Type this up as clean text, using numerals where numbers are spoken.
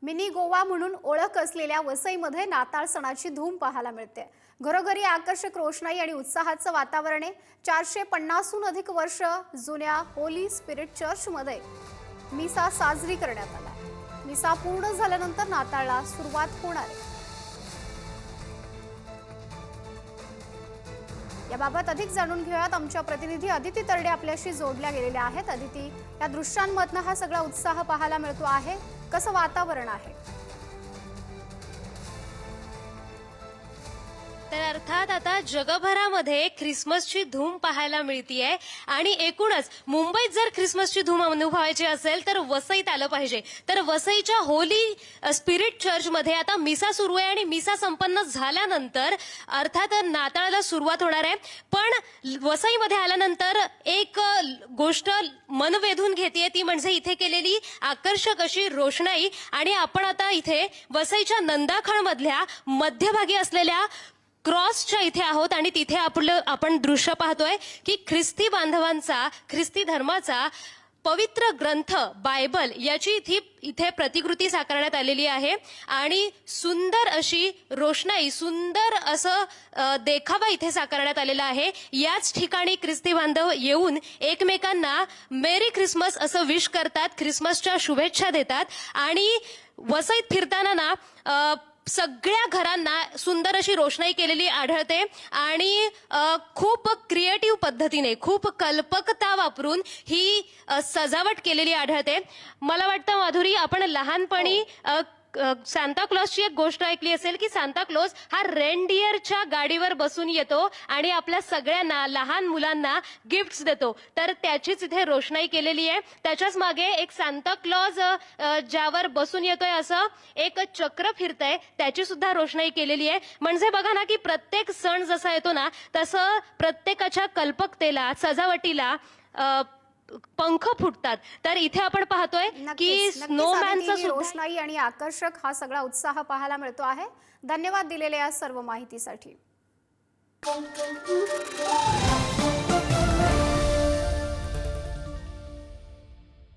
Mini Goa म्हणून ओळख असलेल्या वसईमध्ये नाताळ सणाची धूम पाहायला मिळते। घरोघरी आकर्षक रोषणाई आणि उत्साहाचं वातावरण आहे। 450हून अधिक वर्ष जुन्या होली स्पिरिट चर्चमध्ये मिसा साजरी करण्यात आला। मिसा पूर्ण झाल्यानंतर नाताळला सुरुवात होणार आहे। याबाबत अधिक जाणून घेऊयात। आमच्या प्रतिनिधी अदिती तरडे आपल्याशी जोडल्या गेलेल्या आहेत। अदिती, या दृश्यांमधनं हा सगळा उत्साह पाहायला मिळतो आहे, कसं वातावरण आहे? तर अर्थात आता जगभरामध्ये ख्रिसमसची धूम पाहायला मिळतीये आणि एकूणच मुंबईत जर ख्रिसमसची धूम अनुभवायची असेल तर वसईत आलं पाहिजे। तर वसईच्या होली स्पिरिट चर्चमध्ये आता मिसा सुरू आहे आणि मिसा संपन्न झाल्यानंतर अर्थात नाताळाला सुरुवात होणार आहे। पण वसईमध्ये आल्यानंतर एक गोष्ट मन वेधून घेतेय, ती म्हणजे इथे केलेली आकर्षक अशी रोषणाई। आणि आपण आता इथे वसईच्या नंदाखळमधल्या मध्यभागी असलेल्या क्रॉसच्या इथे आहोत आणि तिथे आपण दृश्य पाहतोय की ख्रिस्ती बांधवांचा, ख्रिस्ती धर्माचा पवित्र ग्रंथ बायबल याची इथे प्रतिकृती साकारण्यात आलेली आहे आणि सुंदर अशी रोषणाई, सुंदर असं देखावा इथे साकारण्यात आलेला आहे। याच ठिकाणी ख्रिस्ती बांधव येऊन एकमेकांना मेरी ख्रिसमस असं विश करतात, ख्रिसमसच्या शुभेच्छा देतात। आणि वसईत फिरताना ना सगळ्या घरांना सुंदर अशी रोषणाई केलेली आढळते आणि खूप क्रिएटिव्ह पद्धतीने, खूप कल्पकता वापरून ही सजावट केलेली आढळते। मला वाटतं माधुरी, आपण लहानपणी सांता क्लॉजची एक गोष्ट ऐकली असेल की सांता क्लॉज हा रेनडिअरच्या गाडीवर बसून येतो आणि आपल्या सगळ्यांना, लहान मुलांना गिफ्ट्स देतो। तर त्याचीच इथे रोषणाई केलेली आहे। त्याच्याच मागे एक सांता क्लॉज ज्यावर बसून येतोय असं एक चक्र फिरतंय, त्याची सुद्धा रोषणाई केलेली आहे। म्हणजे बघा ना की प्रत्येक सण जसा येतो ना तसं प्रत्येकाच्या कल्पकतेला, सजावटीला पंख फुटतात। तर इथे आपण पाहतोय की स्नोमॅनचं रोषणाई आणि आकर्षक हा सगळा उत्साह पाहायला मिळतो आहे। धन्यवाद दिलेल्या या सर्व माहितीसाठी।